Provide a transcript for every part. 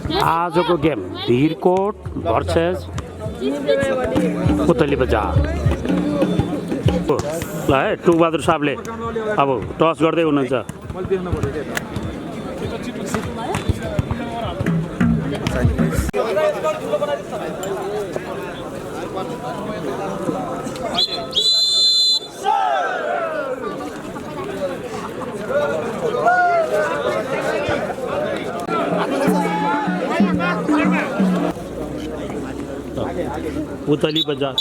आजको game Bhirkot versus पुतली बजार। ल है टुकबहादुर साहबले अब टस गर्दै हुनुहुन्छ। पुतली बजार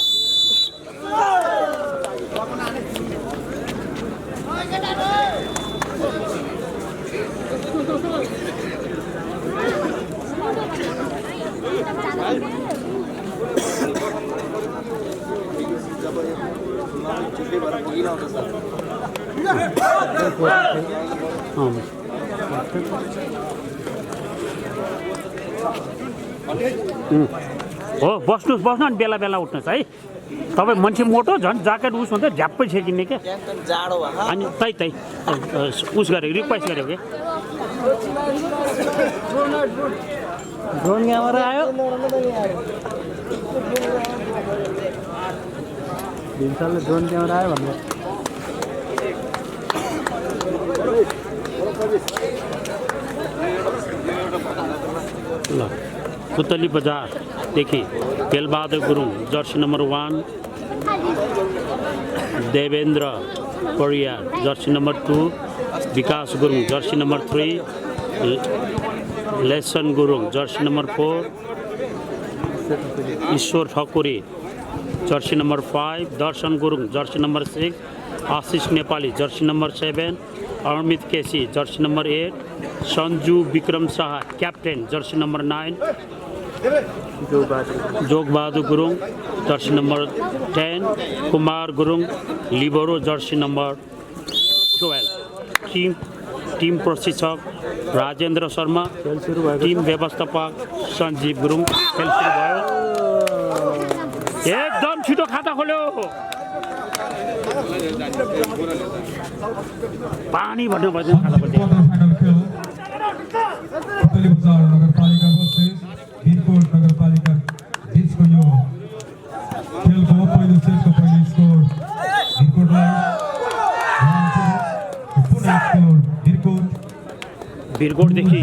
हो बस्नुहोस् बस्नु अनि बेला बेला उठ्नुहोस् है। तपाईँ मान्छे मोटो झन् ज्याकेट उस हुन्छ झ्याप्पै छेकिने क्या अनि तै उस गरेको रिक्वेस्ट गरेको क्या ड्रोन क्यामेरा आयो भिमसालले ड्रोन क्यामेरा आयो भन्नु ल। पुतली बजारदेखि Belbahadur Gurung jersey number 1, Devendra Pariyar jersey number 2, Bikash Gurung jersey number 3, Lesan Gurung jersey number 4, Ishwar Thakuri jersey number 5, Darshan Gurung jersey number 6, Ashish Nepali jersey number 7, Amit KC jersey number 8, Sanju Bikram Shah captain jersey number 9, Jogbahadur Gurung jersey number 10, Kumar Gurung libero jersey number 12। Team प्रशिक्षक राजेन्द्र शर्मा, टिम व्यवस्थापक सञ्जीव गुरुङ। खेल सुरु भयो, एकदम छिटो खाता खोल्यो पानी भन्नु भयो खातापट्टि। भिरकोटदेखि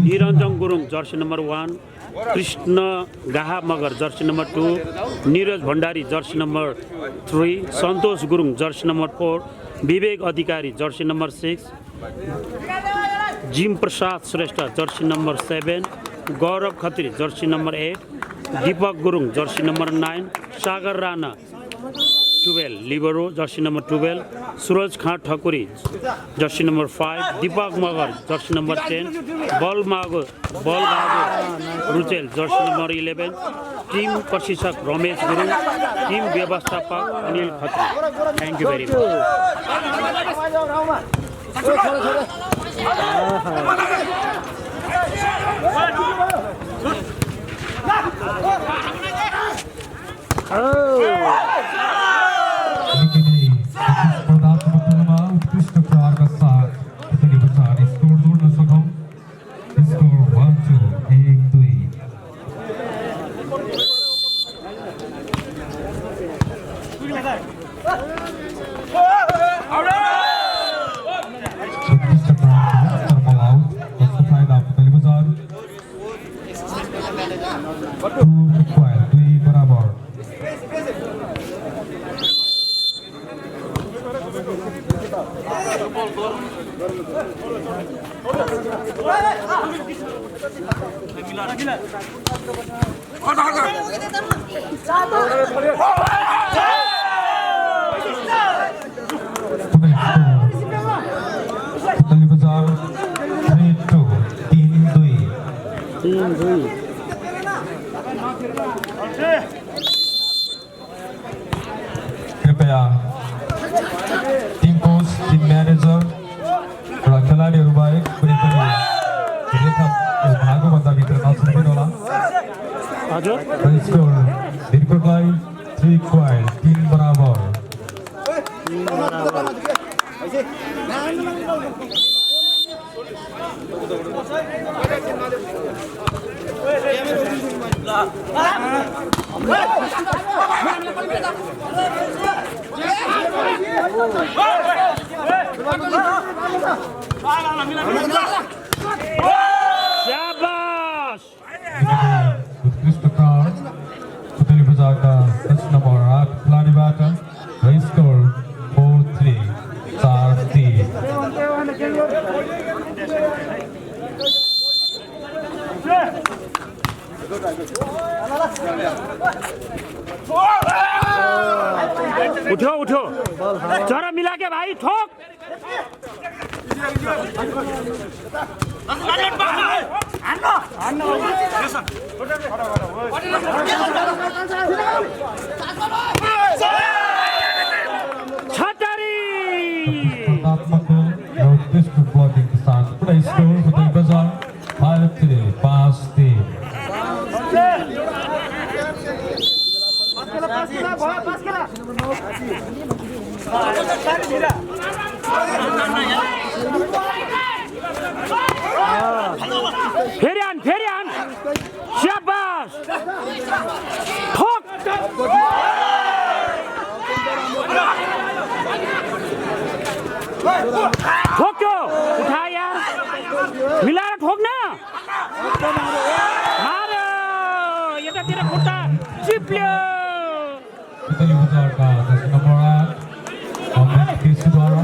Niranjan Gurung jersey number 1, Krishna Gaha Magar jersey number 2, Niraj Bhandari jersey number 3, Santosh Gurung jersey number 4, Bibek Adhikari jersey number 6, Jim Prasad Shrestha jersey number 7, Gaurav Khatri jersey number 8, Deepak Gurung jersey number 9, Sagar Rana 12 libero jersey number 12, Suraj Khan Thakuri jersey number 5, Deepak Magar jersey number 10, Balbahadur Ruchel jersey number 11, team प्रशिक्षक रमेश गुरुङ, टिम व्यवस्थापक Anil Khatri. Thank you very much. कृपया team coach, team manager र खेलाडीहरू बाहेक कुनै पनि भागोभन्दा भित्र नछुट्टिनु होला। स्कोर भिरकोटलाई 3 बराबर। शाबाश उत्कृष्ट कार पुतली बजारका 10 नम्बर 8 खेलाडीबाट र स्कोर 4-3 उठो उठो जरा मिला के भाई ठोक छतरी प्रतिस्पर्धात्मक र उत्कृष्ट ब्लकिङका साथ पुरा स्कोर पुतली बजार 5-3 फेरि आन शाबाश ठोक ठोक्यो उठा यार मिलाएर ठोक न मार यतातिर खुट्टा चिप्ल्यो पुतली बजारका 10 नम्बर 8 अमृत केसीद्वारा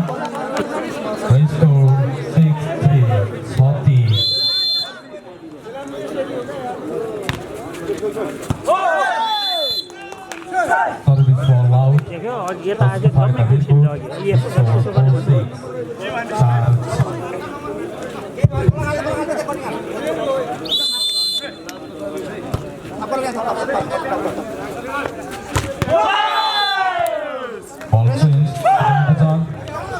र स्कोर 6-3 सर्भिस बल आउट देख्यो अघि यता आज घरमै गुल्छिन्छ अघि यसो गर्नु Ball change, Bajaj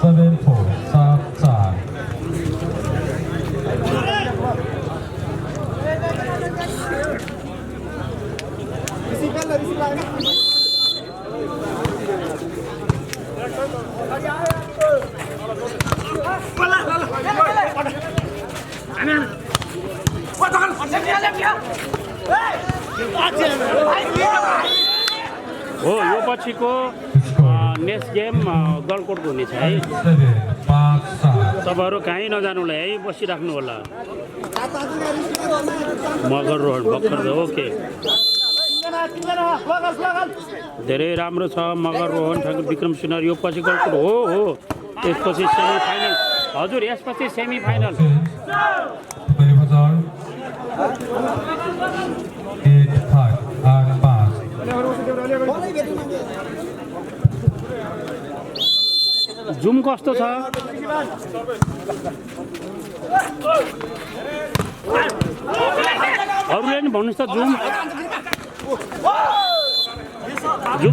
7-4, 7-4. हो यो पछिको नेक्स्ट गेम गलकोटको हुनेछ है 7-5-7. तपाईँहरू कहीँ नजानुलाई है बसिराख्नु होला मगर रोड भर्खर ओके धेरै राम्रो छ मगर रोहन ठाकुर विक्रम सुनार यो पछि गलकोट हो यसपछि सेमी फाइनल हजुर यसपछि सेमी फाइनल Puतali Bajaj 8-5 8-5. जुम कस्तो छ अरूले नि भन्नुहोस् त जुम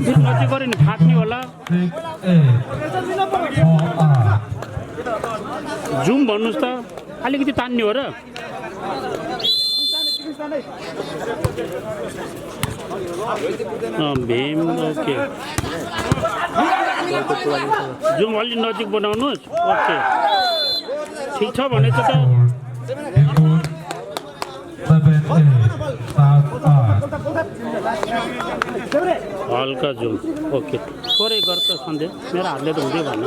फेरि नजिक गऱ्यो नि फाट्ने होला 6-8 4-8. जुम भन्नुहोस् त अलिकति तान्ने हो र भीम ओके जुम अलि नजिक बनाउनुहोस् ओके ठिक छ भने चाहिँ त 7-8 हल्का जुम ओके थोरै गर त सन्देश मेरो हातले त हुँदै भएन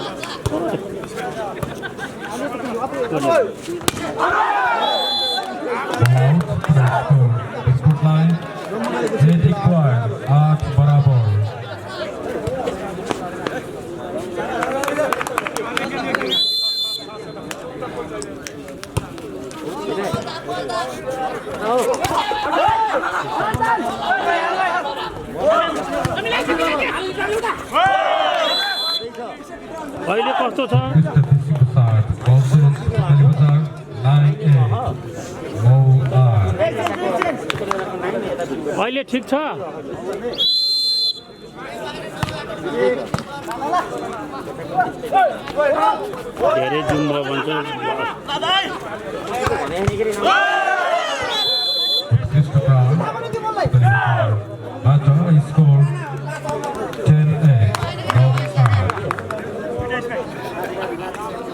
अहिले कस्तो छ अहिले ठिक छ धेरै जुम भयो भन्छ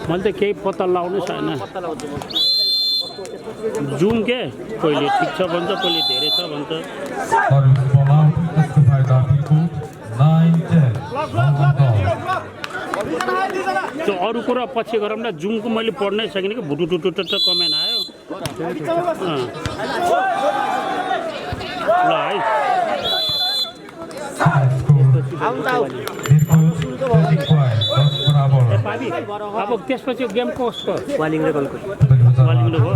मैले त केही पत्ता लाउनु छैन जुम के कहिले ठिक छ भन्छ कहिले धेरै छ भन्छ Service ball out. Justify the input. 9-10. त्यो अरू कुरा पछि गरौँ न जुमको मैले पढ्नै सकिनँ कि भुटुटुटुट कमेन्ट आयो ल है अब त्यसपछि गेम कसको वालिङ र गलकोट हो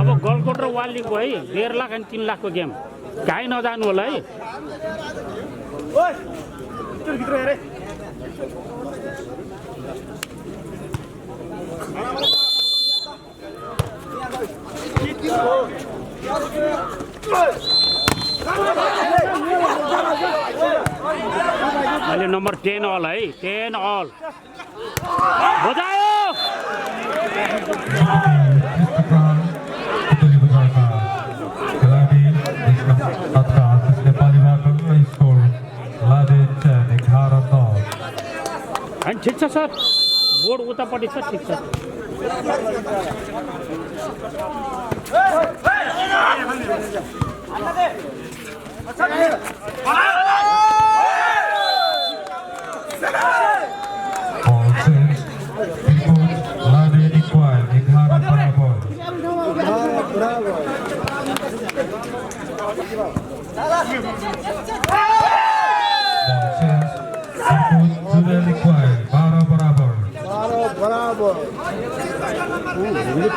अब गलकोट र वालिङको है 1.5 लाख अनि 3 लाखको गेम घाइ नजानु होला है अहिले नम्बर 10 अल है 10 अल बजायो होइन ठिक छ सर बोर्ड उतापट्टि छ ठिक छ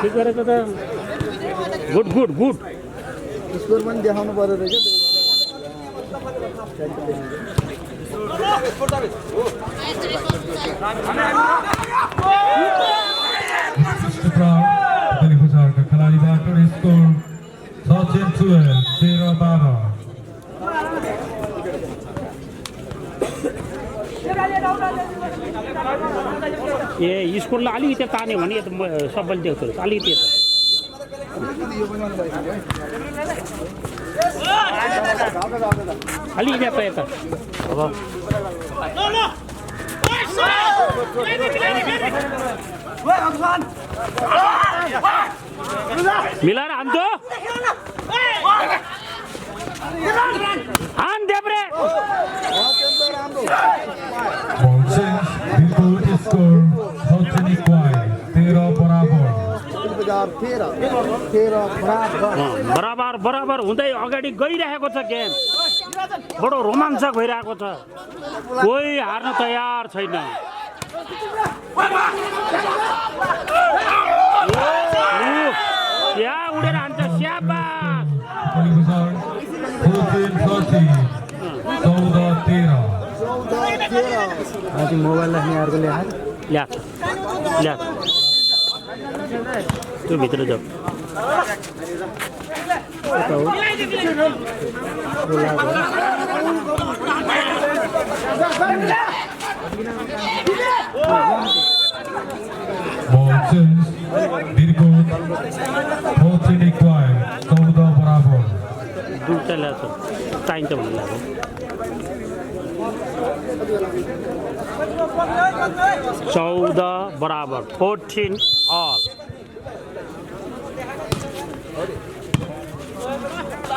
ठिक गरेको त गुड गुड गुड स्कोर पनि देखाउनु पर्यो रहेछ ए स्कुललाई अलिकति तान्यो भने यता सबैले देख्छ अलिकति यता अलिकति यता यता अब मिलाएर हान्थ्यो हान देब्रे बराबर बराबर हुँदै अगाडि गइरहेको छ गेम बडो रोमाञ्चक भइरहेको छ कोही हार्न तयार छैन यहाँ उडेर हान्छ स्याबास आज मोबाइल राख्ने अर्को ल्याएको त्यो भित्र जाऊ दुईटा ल्याएको चाहिन्छ भन्नु लाग्यो 14 बराबर 14 अल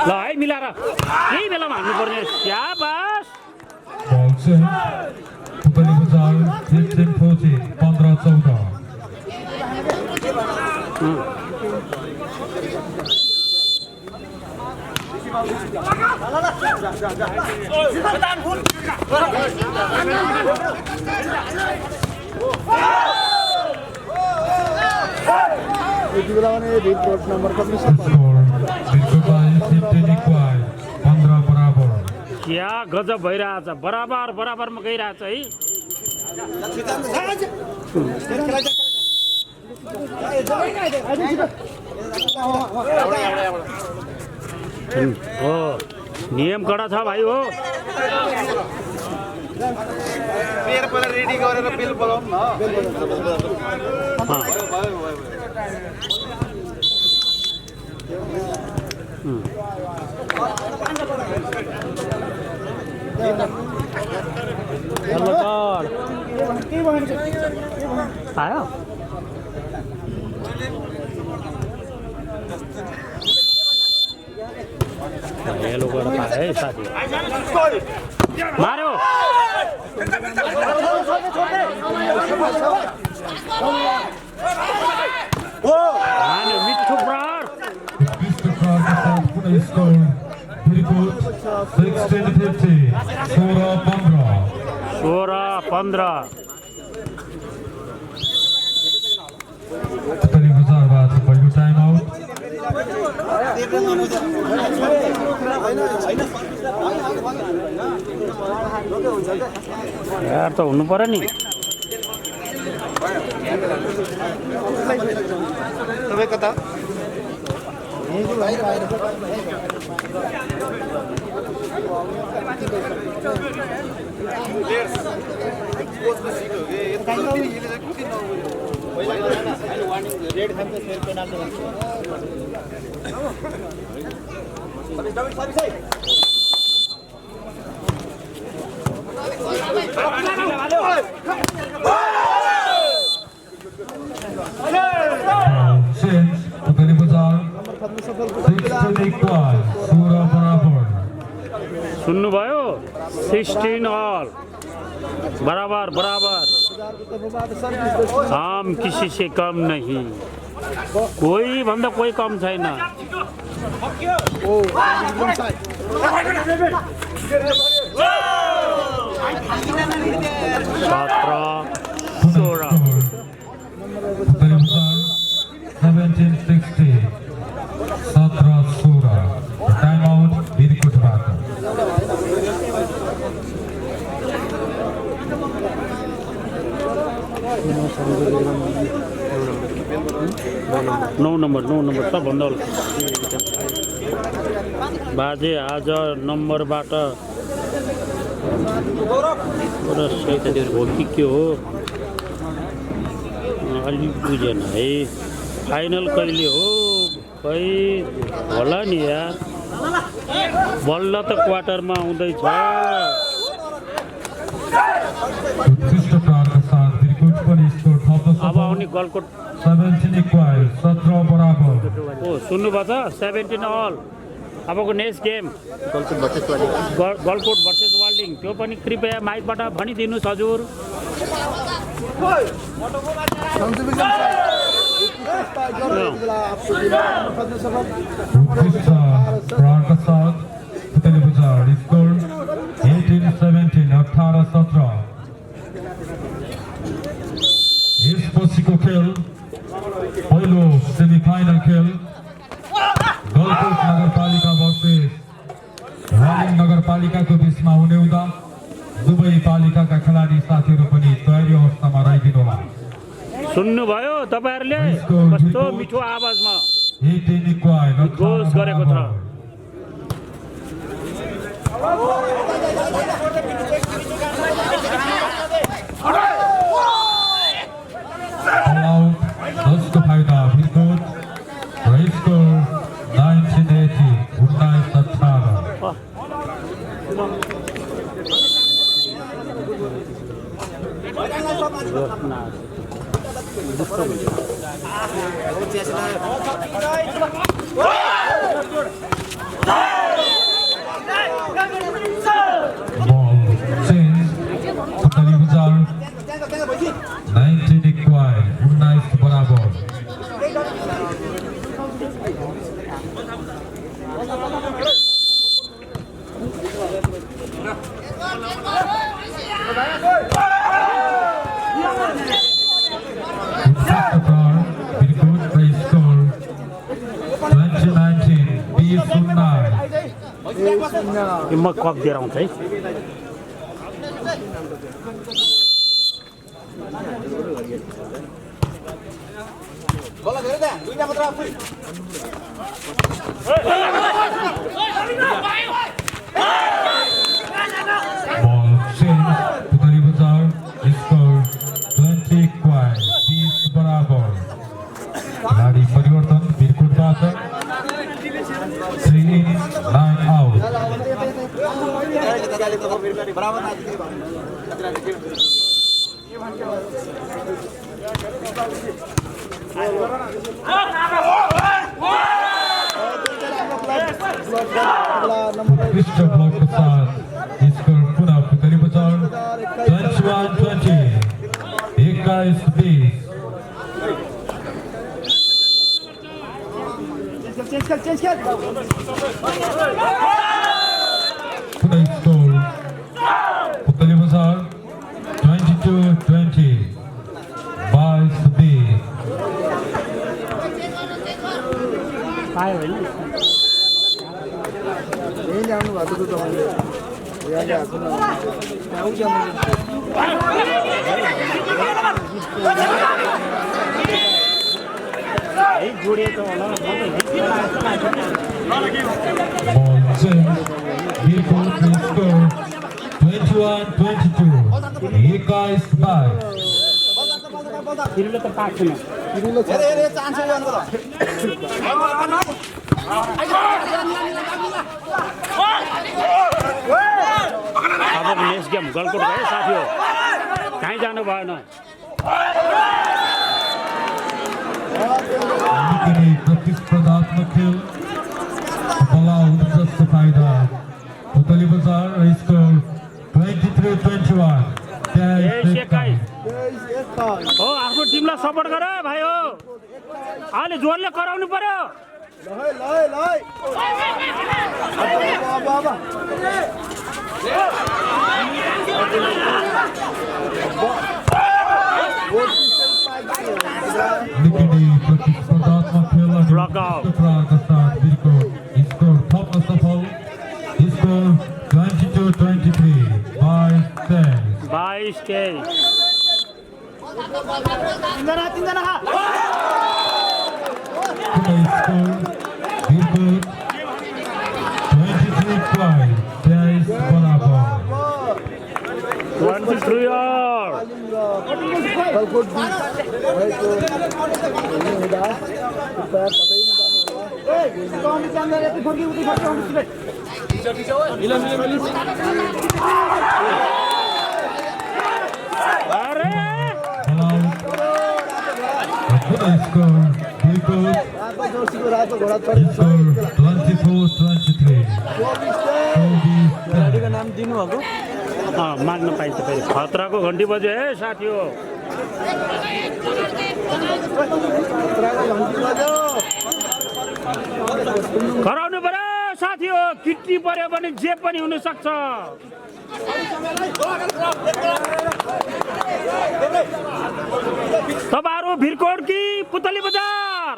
ल है मिलाएर यही बेलामा हान्नु पर्ने स्याबास यति बेला भने रिपोर्ट नम्बर कति छ क्या गजब भइरहेछ बराबर बराबरमा गइरहेछ है हो नियम कडा छ भाइ हो रेडी गरेर बिल बोलाउँ न आयो हेलो गरेर पाए है साथी मार्यो हान्यो मिठो प्रहार सोह्र 15 यार त हुनु पर्यो नि तपाईँ कता सुन्नुभयो 16 ऑल बराबर बराबर हम किसी से कम नहीं कोही भन्दा कोही कम छैन 9 नम्बर सबभन्दा बाजे आज नम्बरबाट हो कि के हो अलि बुझेन है फाइनल कहिले हो खै होला नि यार बल्ल त क्वार्टरमा आउँदैछ अब आउने गलकोट 17 इक्वल 17 बराबर ओ सुन्नुभयो त 17 अल अबको नेक्स्ट गेम गलकोट भर्सेस वाल्डिङ त्यो पनि कृपया माइकबाट भनिदिनुहोस् हजुर यसपछिको खेल पहिलो सेमिफाइनल खेल गलकोट नगरपालिका भर्सेस वालिङ नगरपालिकाको बिचमा हुने हुँदा दुवै पालिकाका खेलाडी साथीहरू पनि तयारी अवस्थामा रहिदिनु होला सुन्नुभयो तपाईहरुले कस्तो मिठो आवाजमा घोष गरेको छ जसको फाइदा बिरकोट र score 1980 Ball change Putali Bazar 19 equal 19 बराबर म कप दिएर आउँछ है Ball change Putali Bazar score 20 equal 20 बराबर खिलाडी परिवर्तन बिरकोटबाट 3 in 9 out उत्कृष्ट ब्लॉक के साथ स्कोर पुनः पुतली बचाओ 21-20 21-20 पुनः स्कोर पुतली बचाओ 22-20 22-20 आयो होइन यही जानु भएको त तपाईँले यहाँ आएको न आउँछ है जोडिएको होला Ball change. Virgo will score 21-22. Eka is by. तिमीले त पाएको छैन हेरे चान्स गर्नु अब नेक्स्ट गेम गलकोट भयो साथी हो कहीँ जानु भएन Nikini प्रतिस्पर्धात्मक खेल बला उत्कृष्ट फाइदा पुतली बजार स्कोर 23-21 हो आफ्नो टिमलाई सपोर्ट गर भाइ हो अहिले जोरले कराउनु पर्यो Nikini प्रतिस्पर्धात्मक खेल Block out. का साथ Virgo स्कोर थप्न सफल score 22-23 by 10 22 Putai score Virgo 23-5 10 बराबर 23 यार गलकोट भएको हुँदा पता अरे Putai score Virgo रातो घोडा score 24-23 गाडीको नाम दिनुभएको माग्न पाइन्छ फेरि खतराको घन्टी बज्यो है साथी हो कराउनु पर्यो साथी हो किट्टी पर्यो भने जे पनि हुन सक्छ तपाईहरु भिरकोट कि पुतली बजार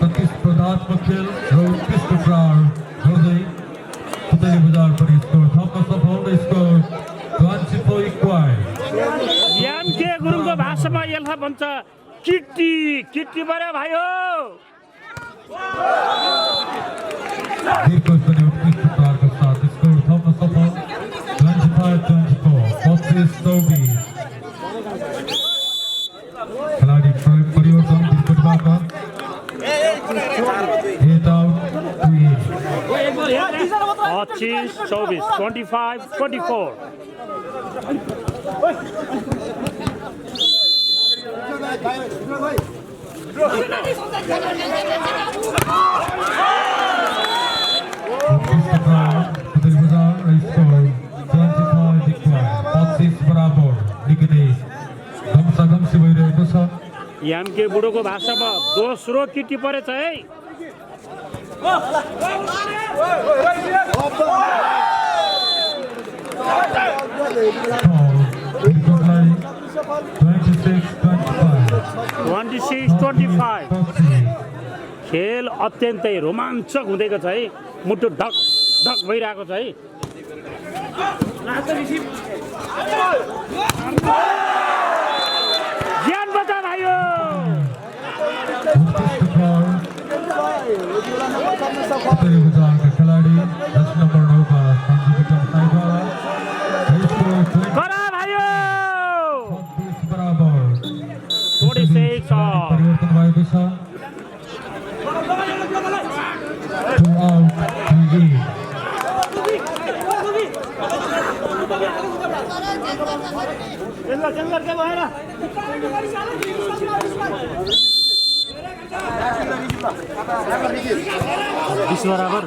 प्रतिस्पर्धात्मक खेल र उत्कृष्ट प्रहार गर्दै पुतली बजार पनि स्कोर थप्न सफल स्कोर 24-5 यामके गुरुङको भाषामा यसलाई भन्छ किट्टी किट्टी पर्यो भाइ हो Virgo पनि उत्कृष्ट प्रहारका साथ स्कोर थप्न सफल 25-24 खेलाडी परिवर्तन विकेटबाट हेड आउट टु इन 25 बराबर निकै धम्साधम्सी भइरहेको छ यामके बुढोको भाषामा दोस्रो किट्टी परेछ है Virgoलाई 26-25 खेल अत्यन्तै रोमाञ्चक हुँदैको छ है मुटु ढक ढक भइरहेको छ है ज्यान बचा भाइयो पुतली बजारका खेलाडी 10 नम्बर 9 का सञ्जीवितम साइद्वारा करा भाइयो 26 बराबर 46 परिवर्तन भएको छ 2 आउट 3 in बीस बराबर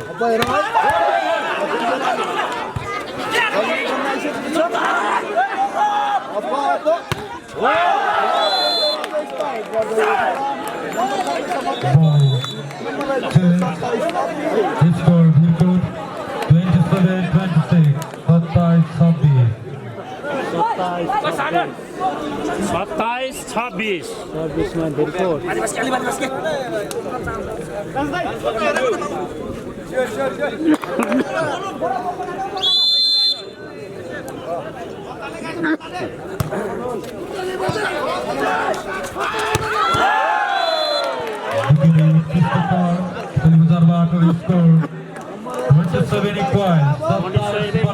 Score Virkut 27-26 27-26 में बिरकोट Score 27 equal 27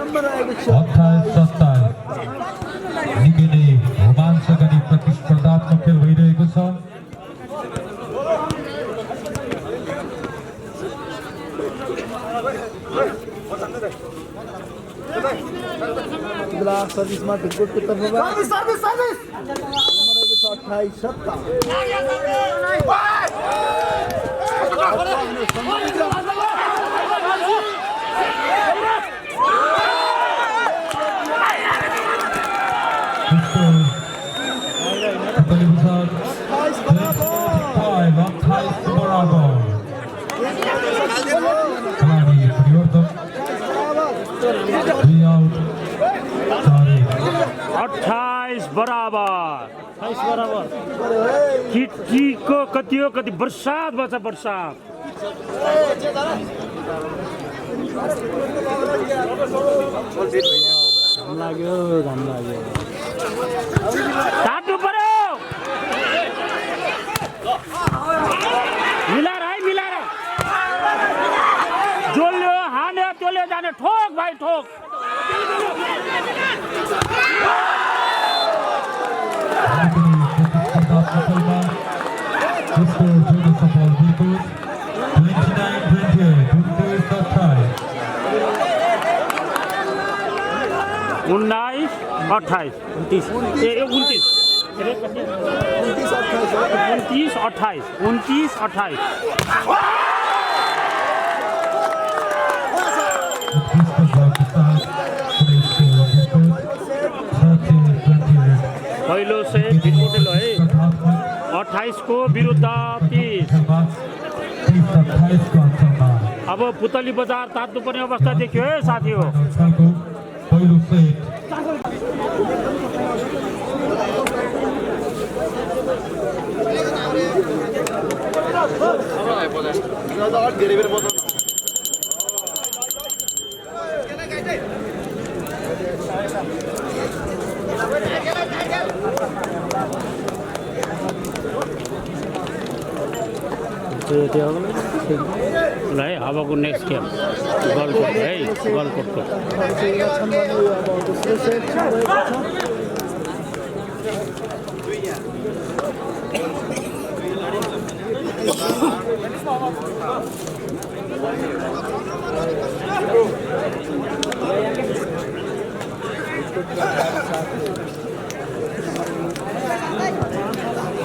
बराबर रोमाञ्चकारी प्रतिस्पर्धात्मक खेल भइरहेको छ सर्भिस में बिल्कुल की तरफ सर्विस बराबर को कति हो कति बर्सात बच्छ बर्सात लाग्यो घाम लाग्यो काट्नु पर्यो मिलाएर है मिलाएर जसले हान्यो त्यसले जाने ठोक भाइ ठोक उन्नाइस 28 29 पहिलो से बिरकोटे लो है 28 को विरुद्ध 30 अब पुतली बजार तात्नु पर्ने अवस्था देखियो है साथी हो पहिलो सेट अब को नेक्स्ट गेम गलकोट है गलकोट को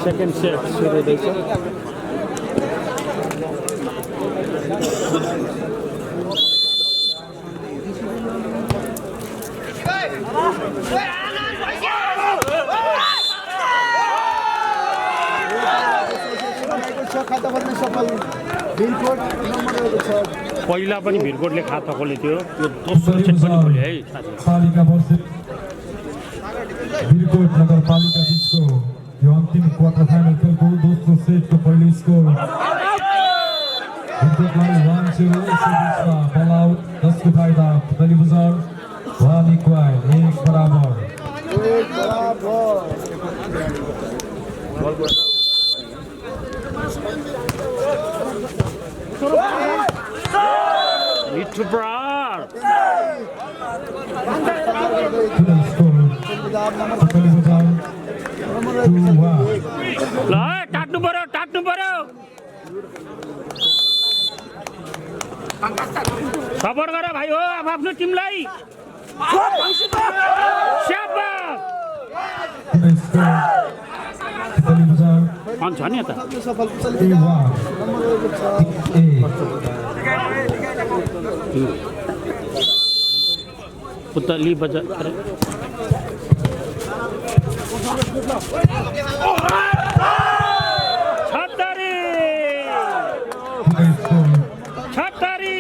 सेकेंड सेट शुरू हुँदैछ पहिला पनि भिरकोटले खाता खोले थियो यो दोस्रो सेट पनि खोले है पालिका वर्षित भिरकोट नगरपालिका बीचको यो अन्तिम क्वार्टर फाइनल खेलको दोस्रो सेटको पहिलो स्कोर भिरकोटलाई 1-0 बीचमा बल आउट 10 को फाइदा पुतली बजार 1 इक्वल 1 बराबर मिठो Brar Total score. Totally Bazar 2-1. ल टाक्नु पर्यो सपोर्ट गर भाइ हो आफ्नो टिमलाई स्याबास Total score. Totally Bazar छ नि यता 3-1. पुतली बजार अरे छत्तरी छत्तरी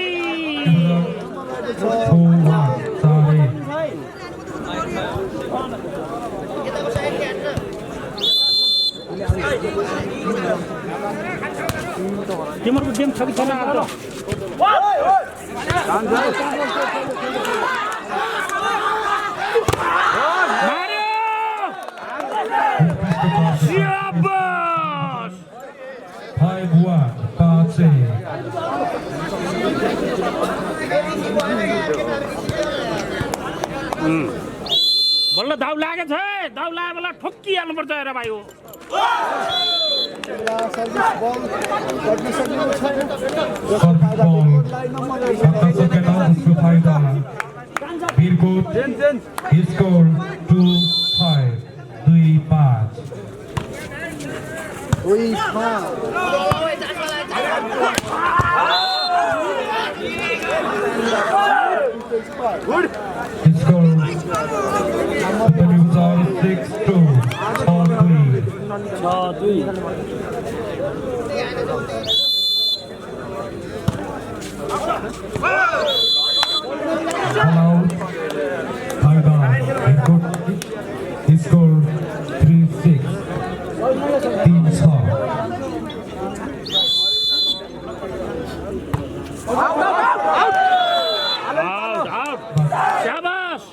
4-1. Sorry. तिम्रो गेम छ कि छैन आज मार्यो स्याबास 5-1. Pache. बल्ल दाउ लागेछ है दाउ लागे बेला ठोकिहाल्नुपर्छ हेर भाइ हो सर्भिस बल गर्न सक्नु छैन Birkut score 2-5. 2-5. Score Totally Bazar 6-2. 4-3. Allowed. Haidar. Birkut score 3-6. 3-6.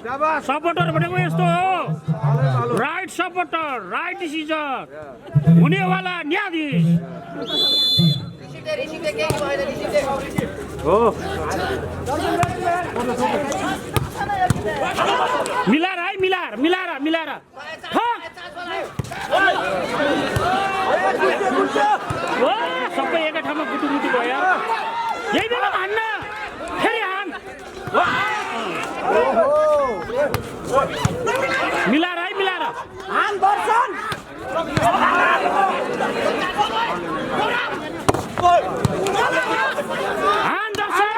स्याबास supporter भनेको यस्तो हो राइट सपोर्टर राइट डिसिजन हुनेवाला न्यायाधीश मिलाएर है मिलाएर सबै एकै ठाउँमा गुटुमुटु भयो यही बेला हान्न फेरि हान मिलाएर हान दर्शन हान दर्शन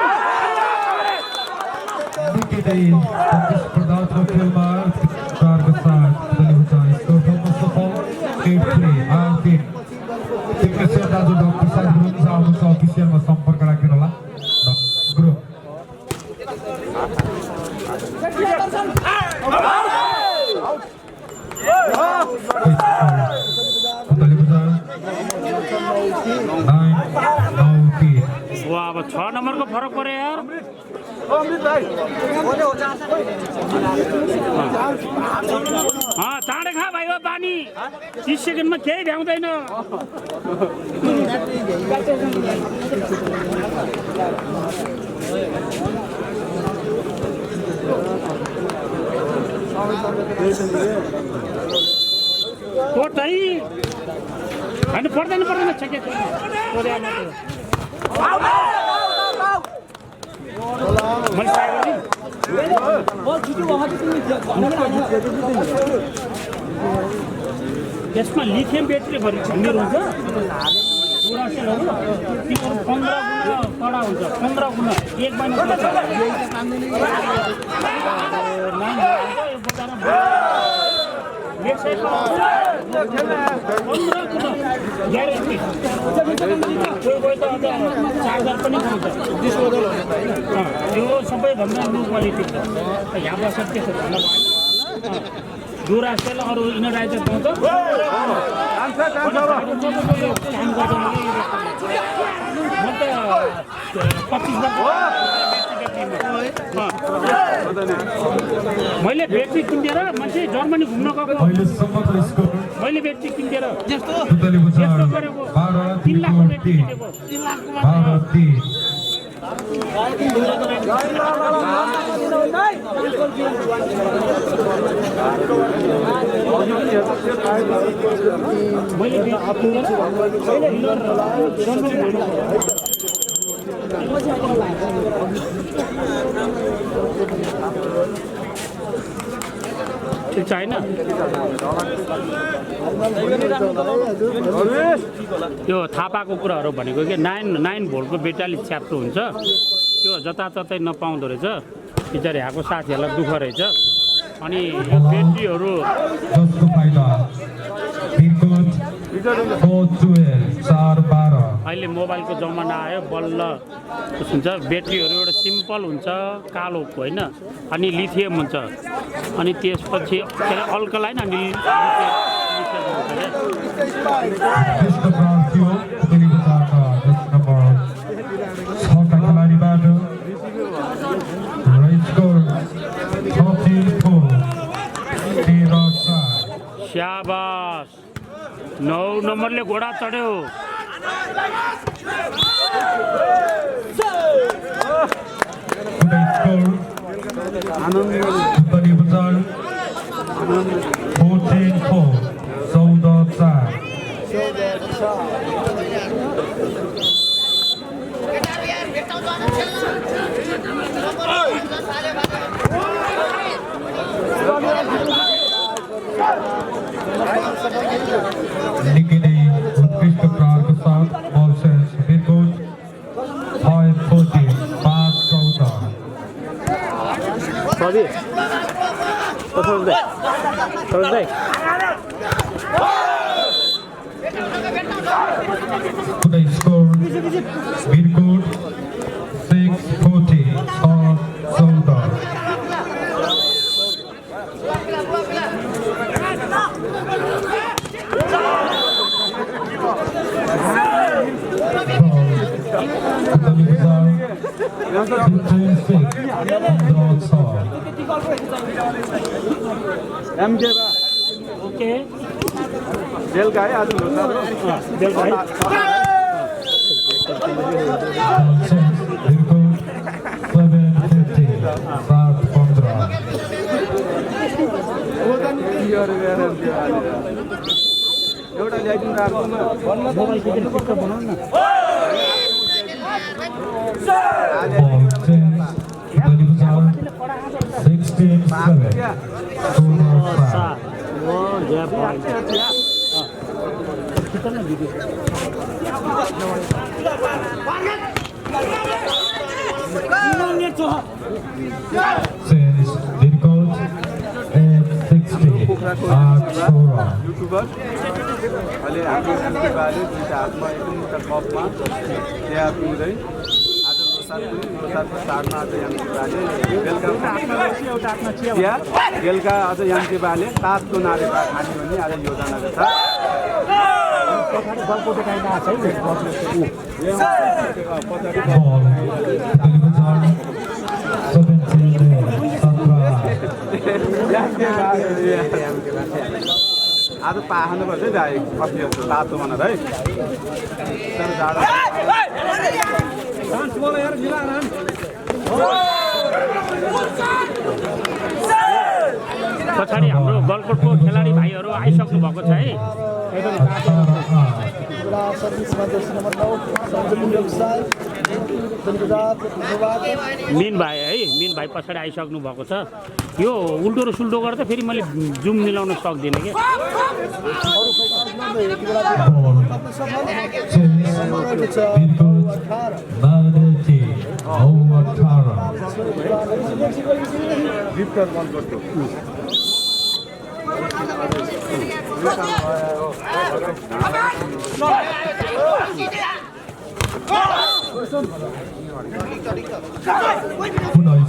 प्रतिस्पर्धात्मक खेलमा चारका साथ Totally Bazar स्कोर थप्न सफल 8-3. अन्तिम टिकट दाजु डाक्टर साहब हुनुहुन्छ आउनुहुन्छ अफिसियलमा सम्पर्क राखेर होला ग्रुप Totally Bazar 9-3. वाह अब 6 नम्बरको फरक पर्यो यार चाँडै खा भाइ हो पानी 30 सेकेन्डमा केही भ्याउँदैन कोट चाहिँ होइन पर्दैन छके यसमा लिथियम ब्याट्री भरि झन्डिएर हुन्छ डुरासेलहरू त्यो 15 गुणा कडा हुन्छ 15 गुणा एक महिना ग्यारेन्टी चार्जर पनि पाउँछ त्यो सबैभन्दा लो क्वालिटी छ यहाँ बस्छ त्यस्तो भन्नु डुरासेल अरू इनराइजर पाउँछ म त 25 वर्ष मैले ब्याट्री किनेर मान्छे जर्मनी घुम्न गएको अहिलेसम्मको स्कोर मैले ब्याट्री किनेर पुतली बजार 12 3 लाखको ब्याट्री किनेको 12-3 ठिक छ होइन त्यो थाहा पाएको कुराहरू भनेको कि 9 भोल्टको ब्याट्री च्याप्टो हुन्छ त्यो जताततै नपाउँदो रहेछ बिचारी यहाँको साथीहरूलाई दुःख रहेछ अनि यो ब्याट्रीहरू जसको फाइदा बिरकोट 412 अहिले मोबाइलको जमाना आयो बल्ल कस्तो हुन्छ ब्याट्रीहरू एउटा सिम्पल हुन्छ कालो होइन अनि लिथियम हुन्छ अनि त्यसपछि अल्कलाइन अनि लिथियम हुन्छ स्याबास 9 नम्बरले घोडा चढ्यो निकै नै उत्कृष्ट प्रहारको साथ बल सेन्स Birkot 5-14 5-14 The score Birkut 6-40 for Sauda. Okay बेलुका है आज बेलुका है एउटा ल्याइदिनु युट्युबर अहिले हाम्रो युवाले दुईटा हातमा एउटा कपमा चिया पिउँदै आज लोसारको चाडमा आज याङ्चेबाले बेलुका अझ याङ्चेबाले तातको नारेपा खाने भन्ने आज योजना छ आज पाहानुपर्छ है दाइ कति जस्तो तातो भनेर है पछाडि हाम्रो गलकोटको खेलाडी भाइहरू आइसक्नु भएको छ है मिन भाइ पछाडि आइसक्नु भएको छ यो उल्टो र सुल्टो गर्दा फेरि मैले जुम मिलाउन सक्दिनँ कि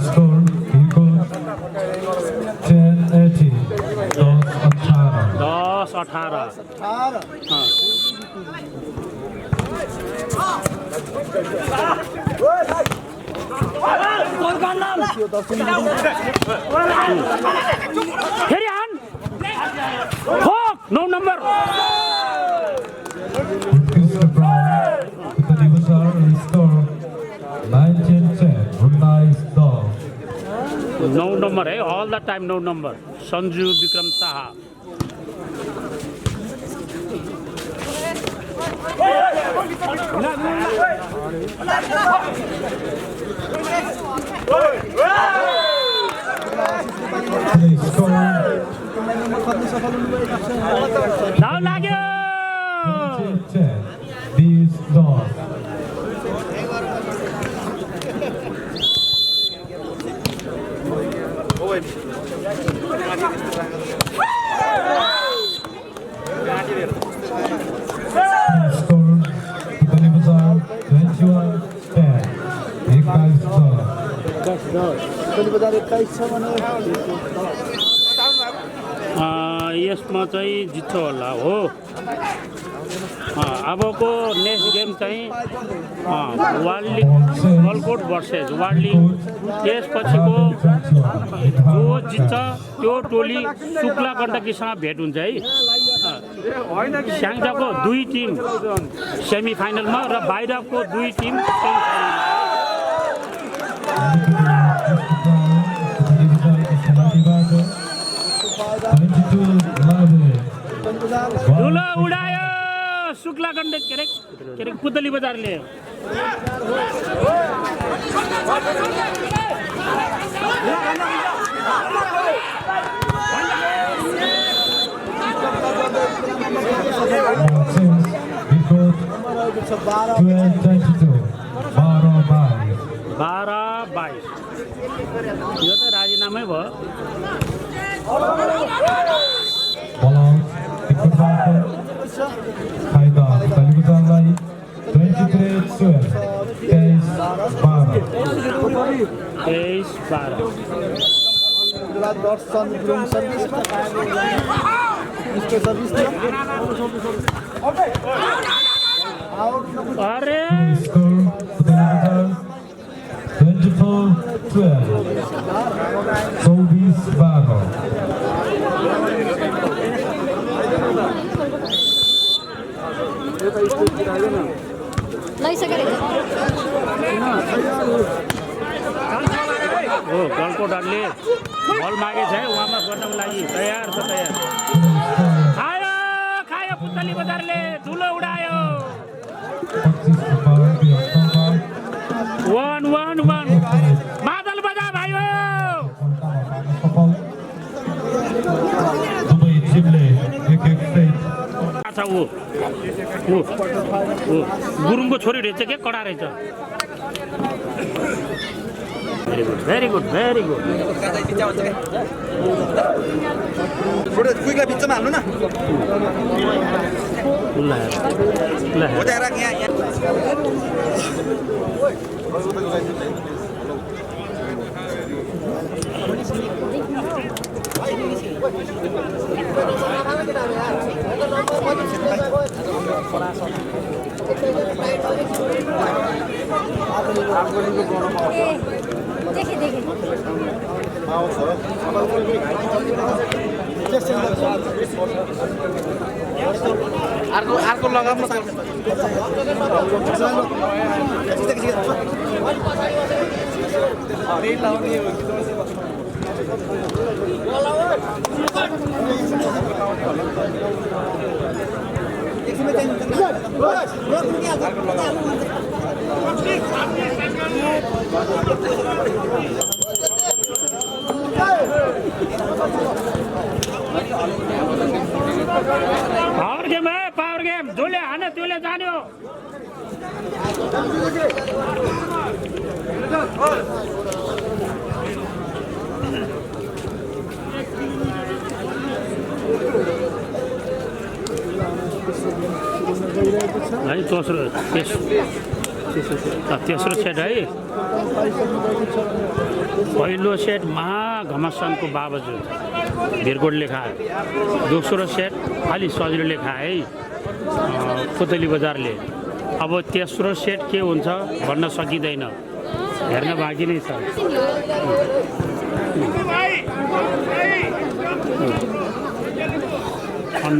score 10-18 10-18 18 फेरि हान ठोक 9 number Christopher Brown, Putali Bazar, score 19-10. Nice dog. 9 number है all the time 9 number Sanju Bikram Shah Play score धाउ लाग्यो 10. These dogs. Score Putali Bazar 21-10. Nice dog. यसमा चाहिँ जित्छ होला हो अबको नेक्स्ट गेम चाहिँ world league Galkot versus world league त्यसपछिको जो जित्छ त्यो टोली शुक्ला गण्डकीसँग भेट हुन्छ है स्याङ्जाको 2 टिम सेमी फाइनलमा र बाहिरको 2 टिम धुलो उडायो शुक्ला गण्डकी के अरे पुतली बजारले बाह्र 22 यो त राजीनामै भयो Haida Putali Bazar 23-12. 23-12 अरे Score Putali Bazar 24-12. Sobis Bago. हो गलकोटहरूले बल मागेछ है उहाँमा गर्नको लागि तयार छ तयार खायो पुतली बजारले धुलो उडायो 1-1 मादल बजा भाइयो दुवै टिमले एक सेट गुरुङको छोरी रहेछ के कडा रहेछ भेरी गुड क्विकलाई बिचमा हाल्नु न अर्को लगाउनु पावर गेम है पावर गेम जसले हाने त्यसले जान्यो है तेस्रो सेट है पहिलो सेट महाघमासानको बावजुद भिरकोटले खायो दोस्रो सेट अलि सजिलोले खाए है पुतली बजारले अब तेस्रो सेट के हुन्छ भन्न सकिँदैन हेर्न बाँकी नै छ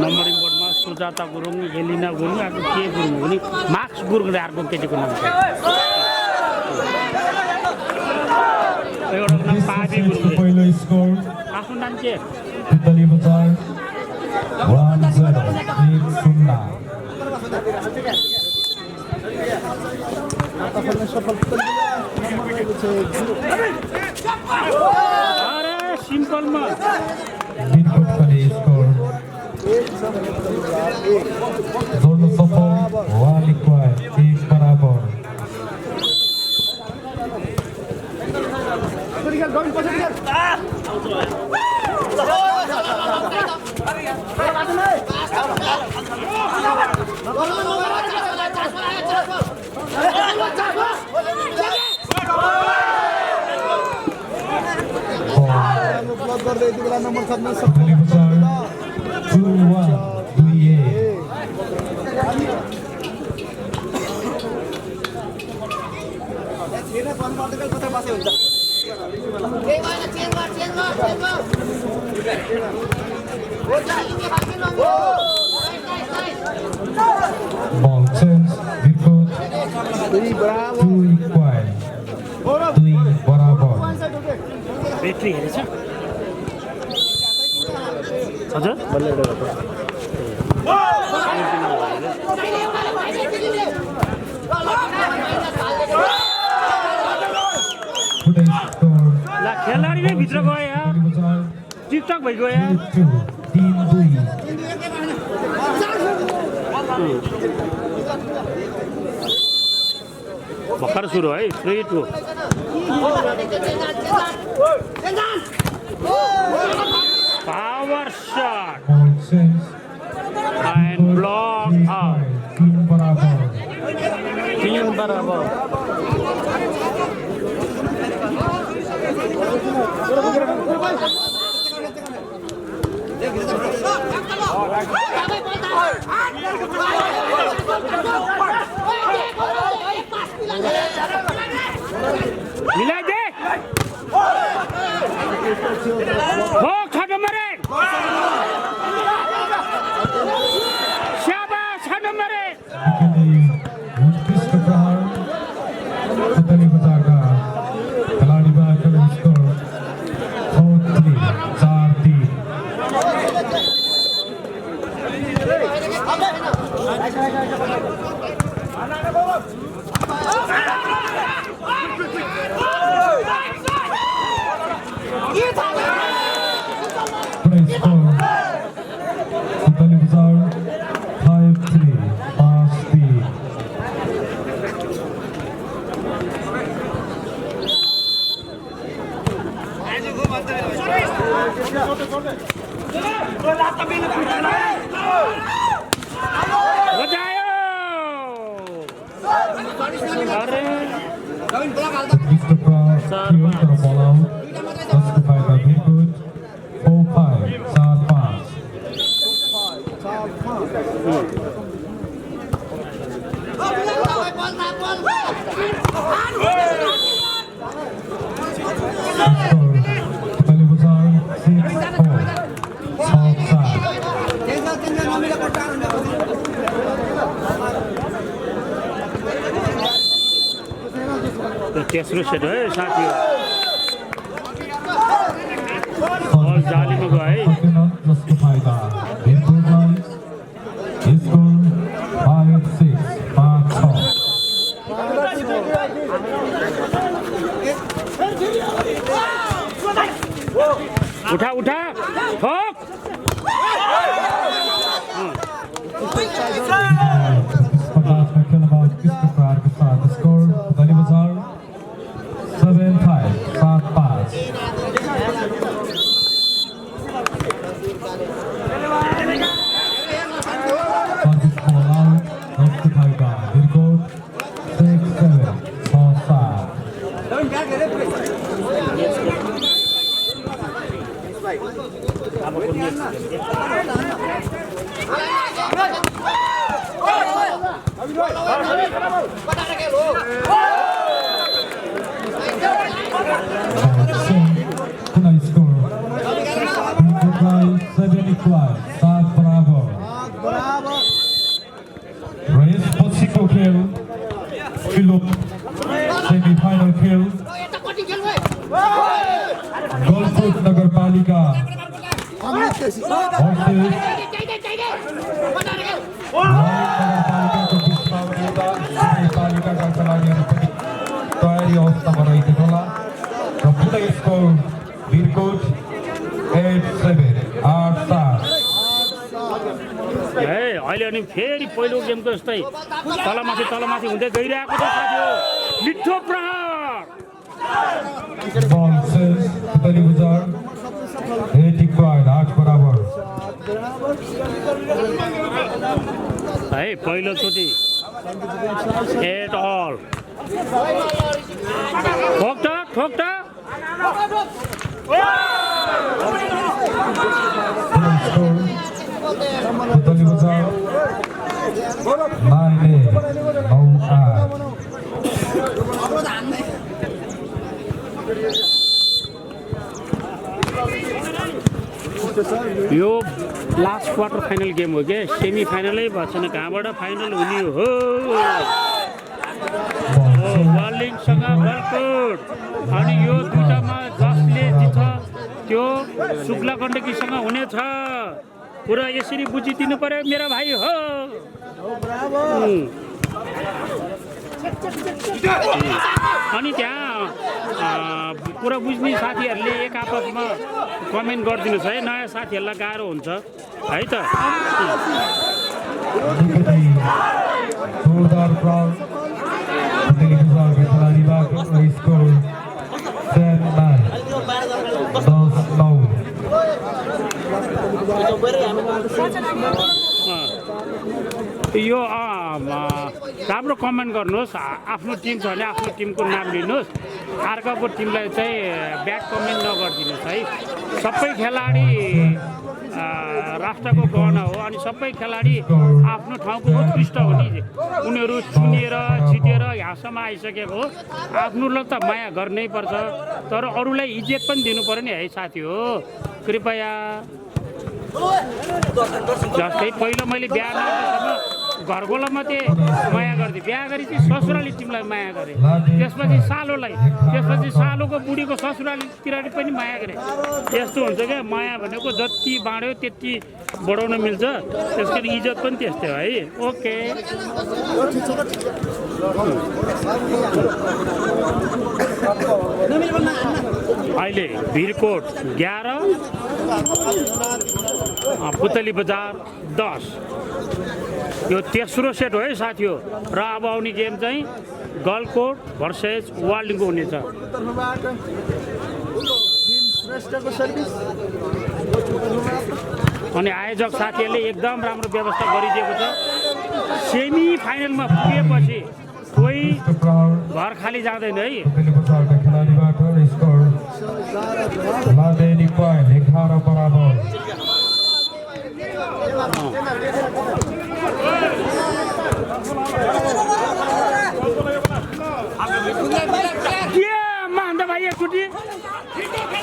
नम्बरिङ बोर्डमा सुजाता गुरुङ एलिना गुरुङ अर्को के गुरुङ हो भने मार्क्स गुरुङ र अर्को केटीको नाम छ एउटाको नाम पाबी गुरुङ पहिलो स्कोर आफ्नो नाम के तितली बजार 1-0 अरे सिम्पलमा बिनकोट पनि स्कोर जोड्नु सफल वालिक्वाय 1 बराबर तितली बजार 2-1 Ball change, Birkut 2 equal 2 बराबर ब्याट्री हेरेछ हजुर ला खेलाडी नै भित्र गयो यार टिकटक भइगयो यार 3-2 भर्खर सुरु है 3-2 power shot Ball change and block out 3 बराबर 3 बराबर मिला दे हो खाटो मरे शाबाश खाटो मरे उत्कृष्ट प्रहार तितली बजार का खिलाड़ी का स्कोर 7 तेस्रो सेट है साथी बल जालीमा गयो है जसको फाइदा इम्प्रुभमेन्ट स्कोर 5-6 5-6 उठा उठा ठोक पहिलो सेमिफाइनल खेल गलकोट नगरपालिका versus नगरपालिकाको बिचमा उनेउदा नगरपालिकाका खेलाडीहरू पनि तयारी अवस्थामा रहेको होला र पुनः स्कोर वीरकोट 8-7 अहिले अनि फेरि पहिलो गेमको जस्तै तलमाथि हुँदै गइरहेको छ साथीहरु मिठो प्रहार बल सेल्स पुतली बजार हेटिङ पॉइन्ट 8 बराबर है पहिलो चोटी 8 all ठोक्टा पुतली बजार 9 यो लास्ट क्वार्टर फाइनल गेम हो के सेमी फाइनलै भएन कहाँबाट फाइनल हुने हो वालिङसँग गलकोट अनि यो दुईटामा जसले जित्छ त्यो शुक्ला गण्डकीसँग हुनेछ पुरा यसरी बुझिदिनु पर्यो मेरो भाइ हो अनि त्यहाँ पुरा बुझ्ने साथीहरूले एक आपसमा कमेन्ट गरिदिनुहोस् है नयाँ साथीहरूलाई गाह्रो हुन्छ है त जोरदार क्राउड पुतली बजारका खेलाडीबाट स्कोर 10-9 यो राम्रो कमेन्ट गर्नुहोस् आफ्नो टिम छ भने आफ्नो टिमको नाम लिनुहोस् अर्काको टिमलाई चाहिँ ब्याड कमेन्ट नगरिदिनुहोस् है सबै खेलाडी राष्ट्रको गहना हो अनि सबै खेलाडी आफ्नो ठाउँको उत्कृष्ट हो नि उनीहरू चुनिएर जितेर यहाँसम्म आइसकेको हो आफ्नोलाई त माया गर्नै पर्छ तर अरूलाई इज्जत पनि दिनु पर्यो नि है साथी हो कृपया जस्तै पहिलो मैले बिहा नगर्दासम्म घरकोलाई मात्रै माया गर्थेँ बिहा गरेपछि ससुराली टिमलाई माया गरेँ त्यसपछि सालोको बुढीको ससुरालीतिर पनि माया गरेँ यस्तो हुन्छ क्या माया भनेको जति बाँड्यो त्यति बढाउन मिल्छ त्यसको इज्जत पनि त्यस्तै हो है ओके अहिले वीरकोट 11 पुतली बजार 10 यो तेस्रो सेट हो है साथी हो र अब आउने गेम चाहिँ गलकोट भर्सेस वालिङको हुनेछ अनि आयोजक साथीहरूले एकदम राम्रो व्यवस्था गरिदिएको छ सेमी फाइनलमा पुगेपछि कोही घर खाली जाँदैन है मान्दा भाइ एकचोटि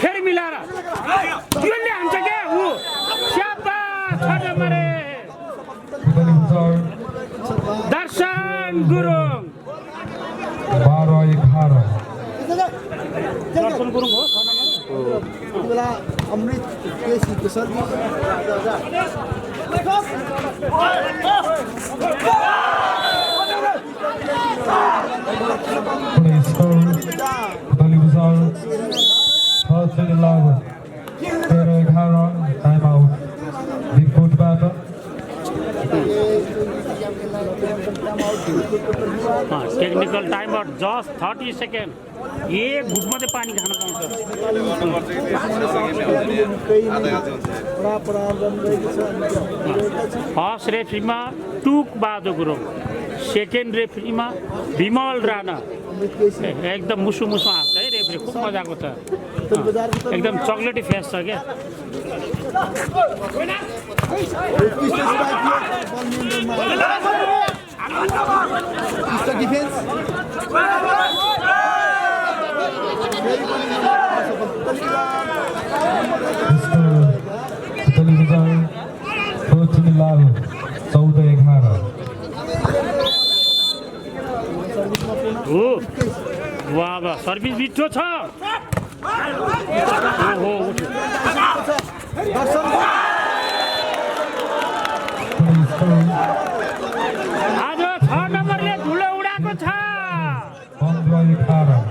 फेरि मिलाएर त्यसले हान्छ क्या ऊ दर्शन गुरुङ 12-11 दर्शन गुरुङ हो अमृत केसीको service Putali Bazar 13-11 time out वीरकोटबाट technical time out just 30 second एक घुट मात्रै पानी खान पाउँछ फर्स्ट रेफ्रीमा टुक बहादुर गुरुङ सेकेन्ड रेफ्रीमा विमल राणा एकदम मुसु हाँस्छ है रेफ्री खुब मजाको छ एकदम चक्लेटी फेस छ क्या पुतली बजार 14-11 14-11 हो वाह वाह सर्भिस मिठो छ ओहो उठ्यो आज 6 नम्बरले धुलो उडाएको छ 15-11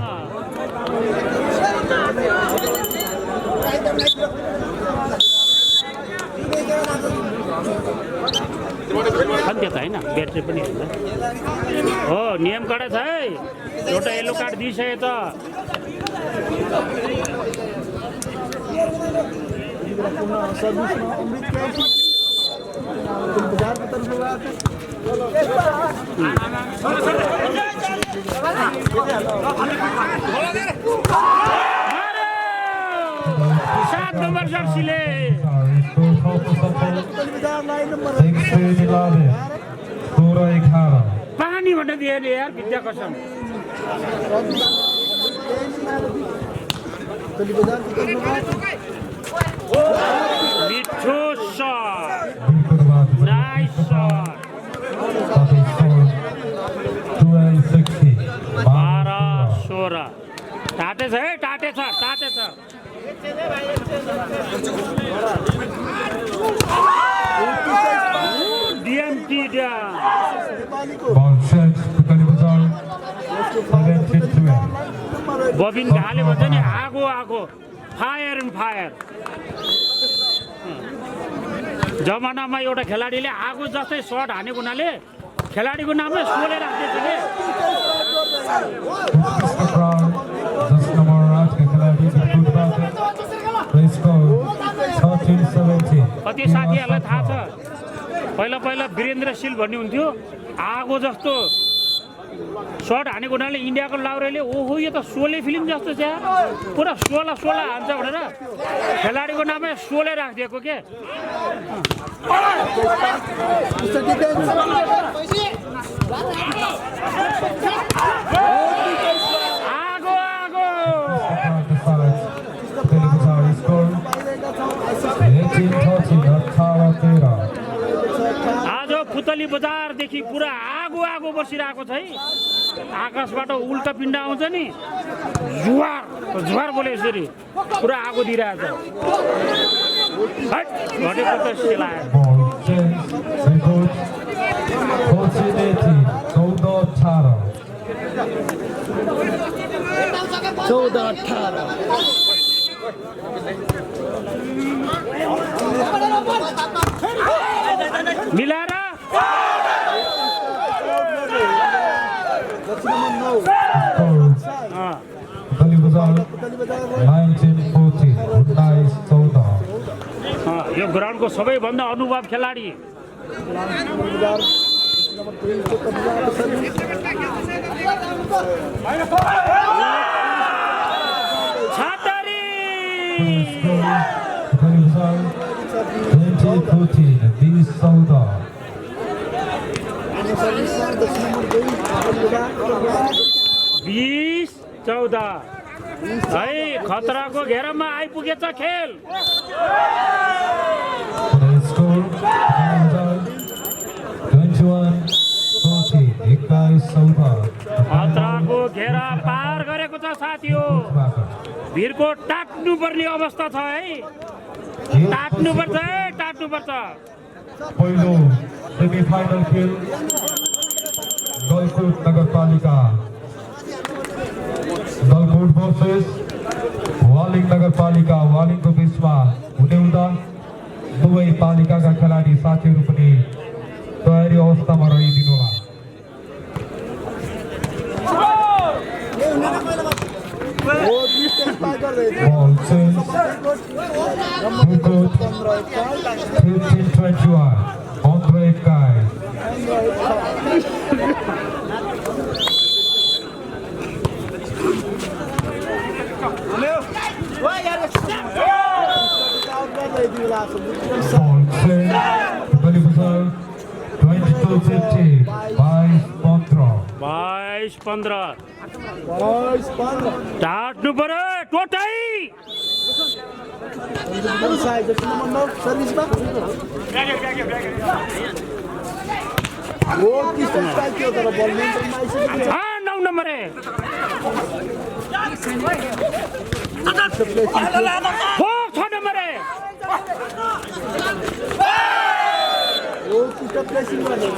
सत्य त होइन ब्याट्री पनि हो नियम कडा छ है एउटा येलो कार्ड दिइसके त सर्भिसमा अमृत क्यासी बजारको तर्फबाट सात नम्बर जर्सीले पानी भन्ने दिए नि यार विद्या कसम मिठो सट नाइस सट 12-16 टाटे छ है टाटे छ DMT Ball set, Putali Bazar, 17-12. बबिन ढाले भन्छ नि आगो आगो फायर एन्ड फायर जमानामा एउटा खेलाडीले आगो जस्तै सर्ट हानेको हुनाले खेलाडीको नामै सोले राख्दैछ के Just number Raj ke khiladi ki good baat hai. Let's go. 13-17. कति साथीहरूलाई थाहा छ पहिला पहिला वीरेन्द्र सिल भन्ने हुन्थ्यो आगो जस्तो सर्ट हानेको हुनाले इन्डियाको लाउरेले ओहो यो त सोले फिल्म जस्तो छ यार पुरा सोला हान्छ भनेर खेलाडीको नामै सोले राखिदिएको के आगो आगो आज पुतली बजारदेखि पुरा आगो आगो बसिरहेको छ है आकाशबाट उल्टा पिण्ड आउँछ नि जुवार बोले यसरी पुरा आगो दिइरहेको छ घटेको त सेलायो मिलाएर यो ग्राउन्डको सबैभन्दा अनुभव खेलाडी बीस 14 है खतराको घेरामा आइपुगेछ खेल खतराको घेरा पार गरेको छ साथी हो भिरको टाट्नु पर्ने अवस्था छ है टाट्नुपर्छ पहिलो सेमिफाइनल खेल गलकुट नगरपालिका गलकुट वर्सेस वालिङ नगरपालिका वालिङको बिचमा हुने हुँदा दुवै पालिकाका खेलाडी साथीहरू पनि तयारी अवस्थामा रहिदिनुहोला Ball change. Good. 15-21. On break, guys. Ball change. Balibazar. 22-15. 22-15 टाट्नु पर्यो टोटाई नंबर 1 फोक 6 नंबर 1 वो कितना प्लेसिंग वाले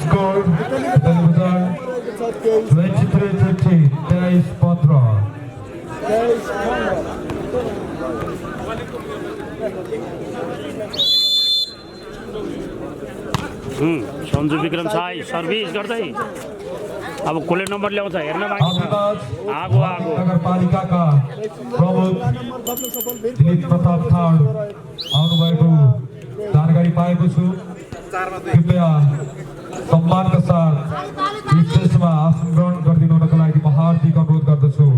Score Televizor 23-30 23-15 Sanju Vikram Sai service गर्दै अब कसले नम्बर ल्याउँछ हेर्न बाँकी छ आगो आगो नगरपालिकाका प्रमुख दिलीप प्रताप थाड आउनुभएको जानकारी पाएको छु कृपया सम्मानका साथ स्टेजमा आसन ग्रहण गरिदिनुको लागि म हार्दिक अनुरोध गर्दछु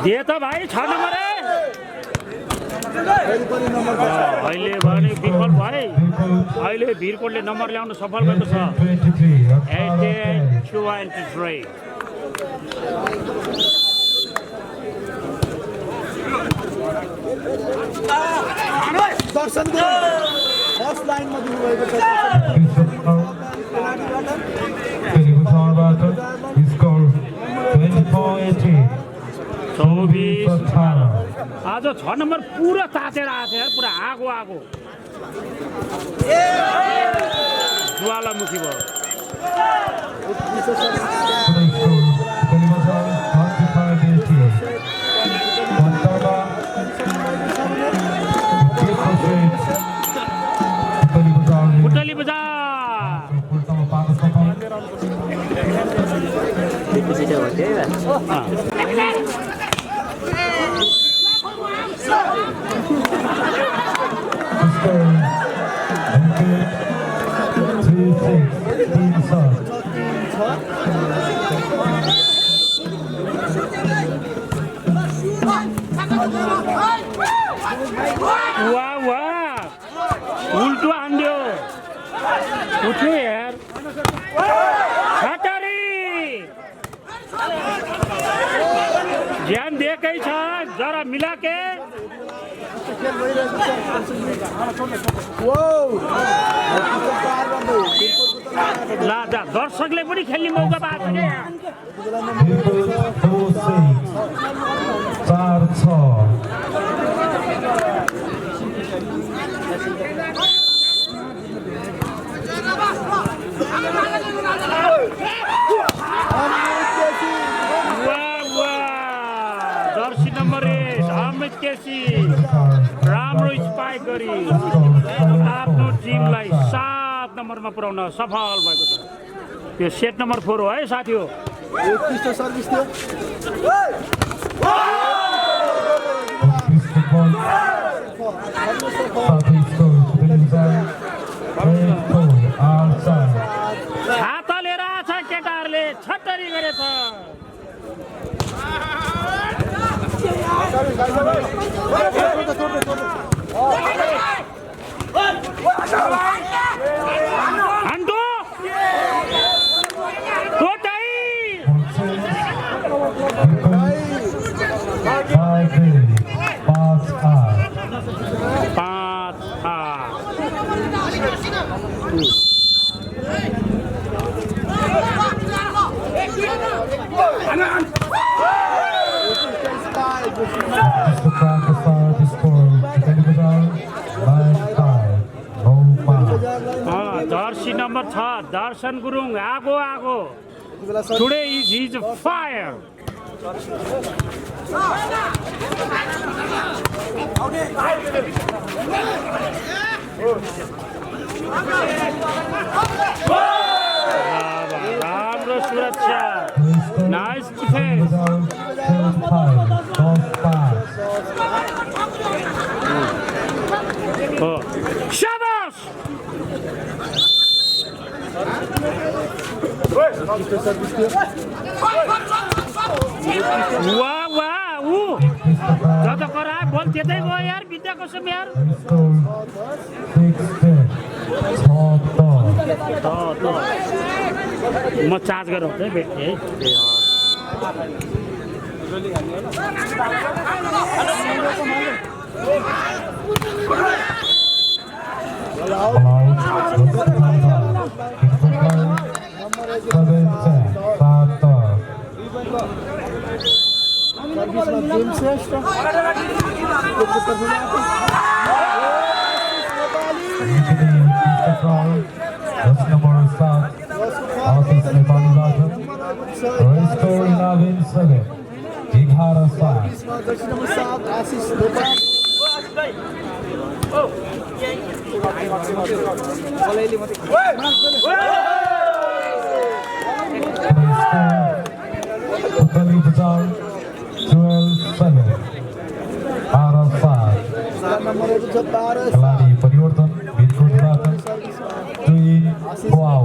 दिए त भाइ 6 नम्बर अहिले भने विफल भए अहिले भिरकोटले नम्बर ल्याउन सफल भएको छ 88-23 दर्शन फर्स्ट लाइनमा दिनुभएको छ आज 6 नम्बर पुरा तातेर आएको छ यार पुरा आगो आगो ज्वालामुखी भयो पुटली बजार उल्टो हान्दियो उठ्यो यार छटरी ध्यान दिएकै छ जरा मिलाके ला जा दर्शकले पनि खेल्ने मौका पाएको छ 4-6 जर्सी नम्बर 8 अमित केसी राम्रो स्पाइक गरी आफ्नो टिमलाई 7 नम्बरमा पुर्याउन सफल भएको छ यो सेट नम्बर 4 हो है साथी हो उत्कृष्ट सर्भिस थियो छाता लिएर आछ केटाहरूले छटरी गरेछ हान्डो टोटाई 5-5 जर्सी नम्बर 6 दर्शन गुरुङ आगो आगो टुडे इज हिज फायर राम्रो सुरक्षा नाइस डिफेन्स शाबाश सर्भिस थियो वाह वाह ऊ जता कराए बल त्यतै गयो यार विद्या कसम यार म चार्ज गरेर है भेट्ने है Keladi परिवर्तन बिल्कुल datang wow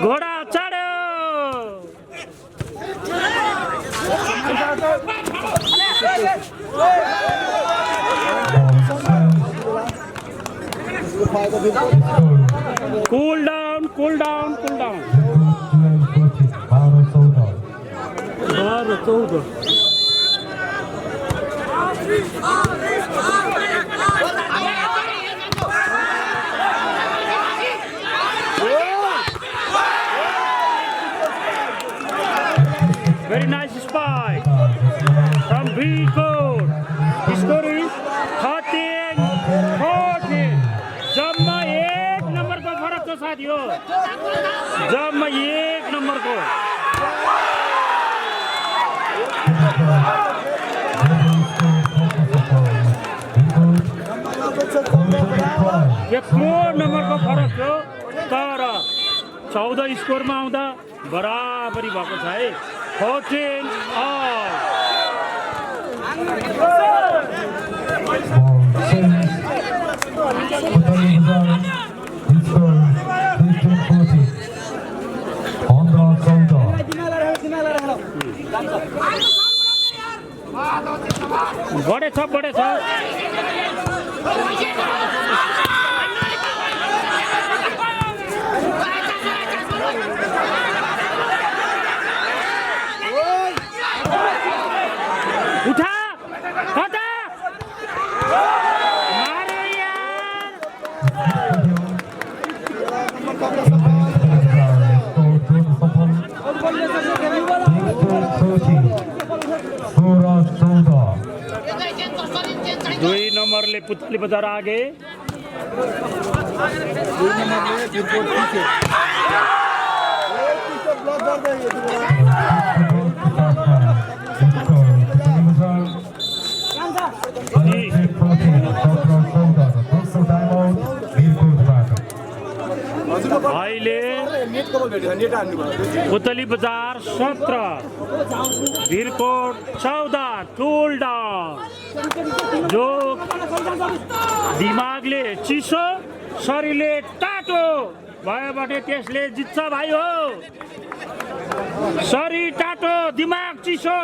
घोडा चढ्यो Cool down, cool down, cool down. 12-14. Very nice spike from B-Code. The score is 13-14. जम्मा एक नंबर को फरक छ साथीहरु, जम्मा एक नंबर को। यत्रो नम्बरको फरक थियो, तर 14 स्कोरमा आउँदा बराबरी भएको छ है। 14 all। Putali Bazar score 13-14. Andhra Sauda. बढेछ बढेछ उठा हटा मारे यार दुई नम्बरले पुतली बजार आगे अहिले पुतली बजार 17 वीरकोट 14 टोल डाउन जो दिमागले चिसो शरीरले टाटो भएबाटे त्यसले जित्छ भाइ हो शरीर टाटो दिमाग चिसो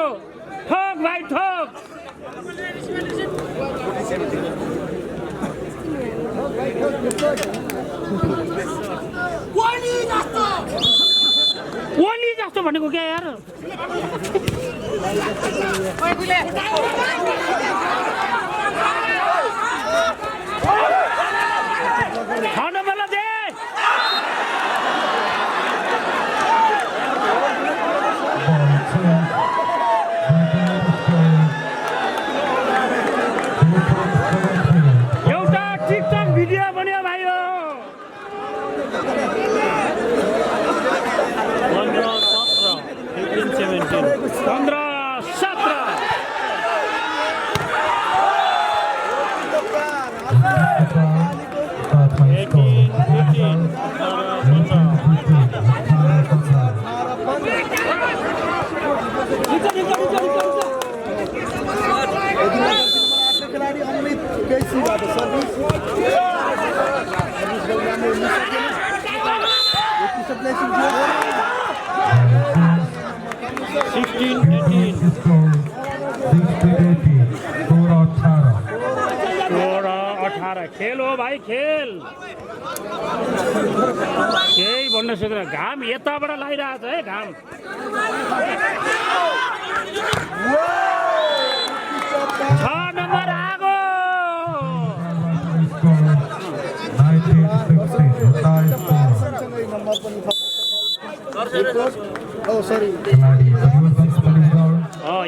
ठोक भाइ ठोक ओली जस्तो भनेको क्या यार खान मलाई दे एउटा टिकटक भिडियो बन्यो भाइ हो 16-18 खेल हो भाइ खेल केही भन्न सक्दैन घाम यताबाट लागिरहेछ है घाम नम्बर आगो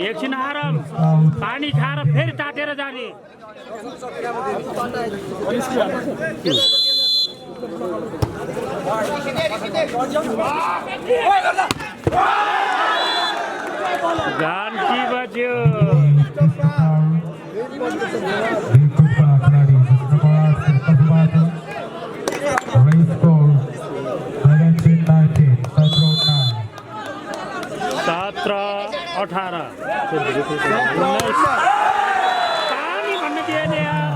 एकछिन आराम पानी खाएर फेरि तातेर जाने जानकी बज्यो अठारह पानी भन्न दिएन यार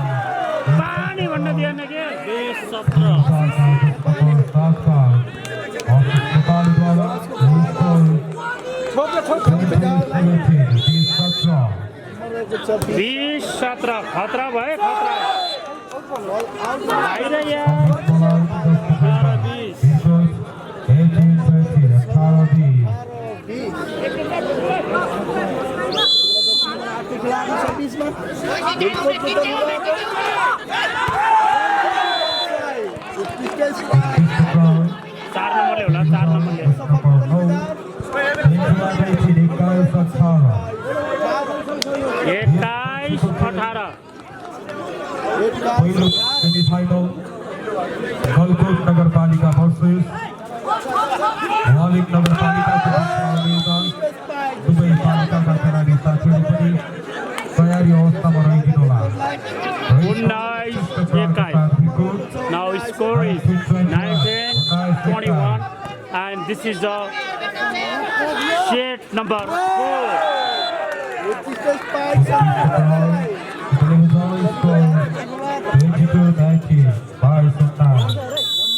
पानी भन्न दिएन के 20-17 खतरा भयो खतरा बाहिर यार 4 नम्बरले होला 4 नम्बरले 21-18 सेमीफाइनल गलकोट नगरपालिका वर्सेस वालिङ नगरपालिकाको दुवै पालिकाका खेलाडी साथीहरू पनि तयारी अवस्थामा रहेकी होला 19-21 now score is 19-21 and this is the set number 4 22-19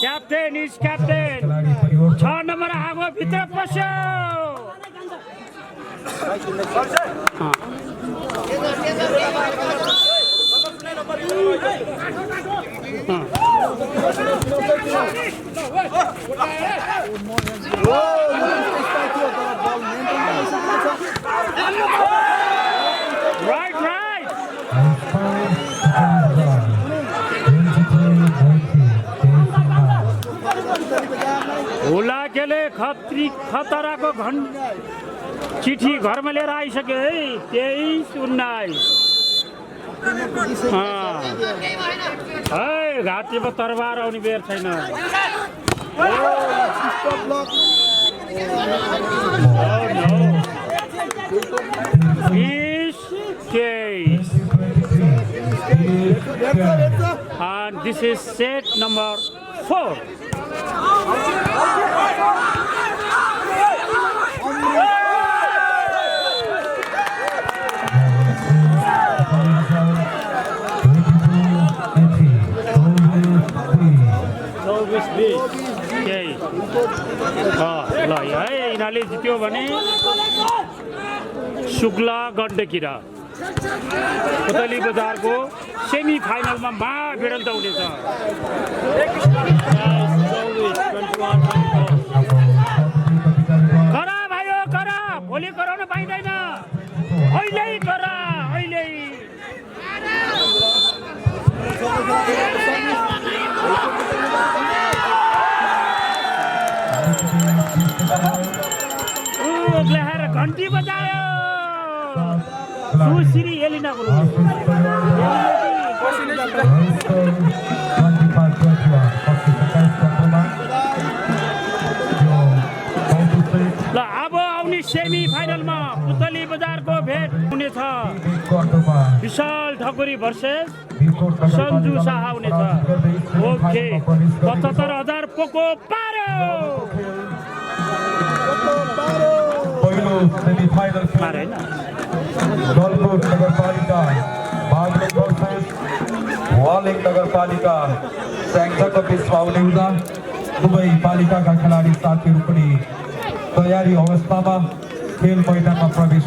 captain is captain खेलाडी परिवर्तन 6 नम्बर आगो भित्र पस्यो राइट राइट हुलाकेले खतराको चिठी घरमा लिएर आइसक्यो है 23-19 है घाँटीमा तरबार आउने बेर छैन and this is set number 4. ल है यिनीहरूले जित्यो भने शुक्ला गण्डकीरा पुतली बजारको सेमी फाइनलमा महाभिडन्त हुनेछ करा भाइयो करा भोलि कराउन पाइँदैन अहिले करा अहिले ल्याएर घन्टी बजायो सुश्री एलिना गुरुङ ल अब आउने सेमी फाइनलमा पुतली बजारको भेट हुनेछ विशाल ठकुरी भर्सेस सन्जु शाह हुनेछ ओके 75,000 पोको पार्यो पहिलो सेमिफाइनल हैन गलकोट नगरपालिका बागलुङ भर्सेस वालिङ नगरपालिका स्याङ्जाको बिचमा हुने हुँदा दुवै पालिकाका खेलाडी साथीहरू पनि तयारी अवस्थामा खेल मैदानमा प्रवेश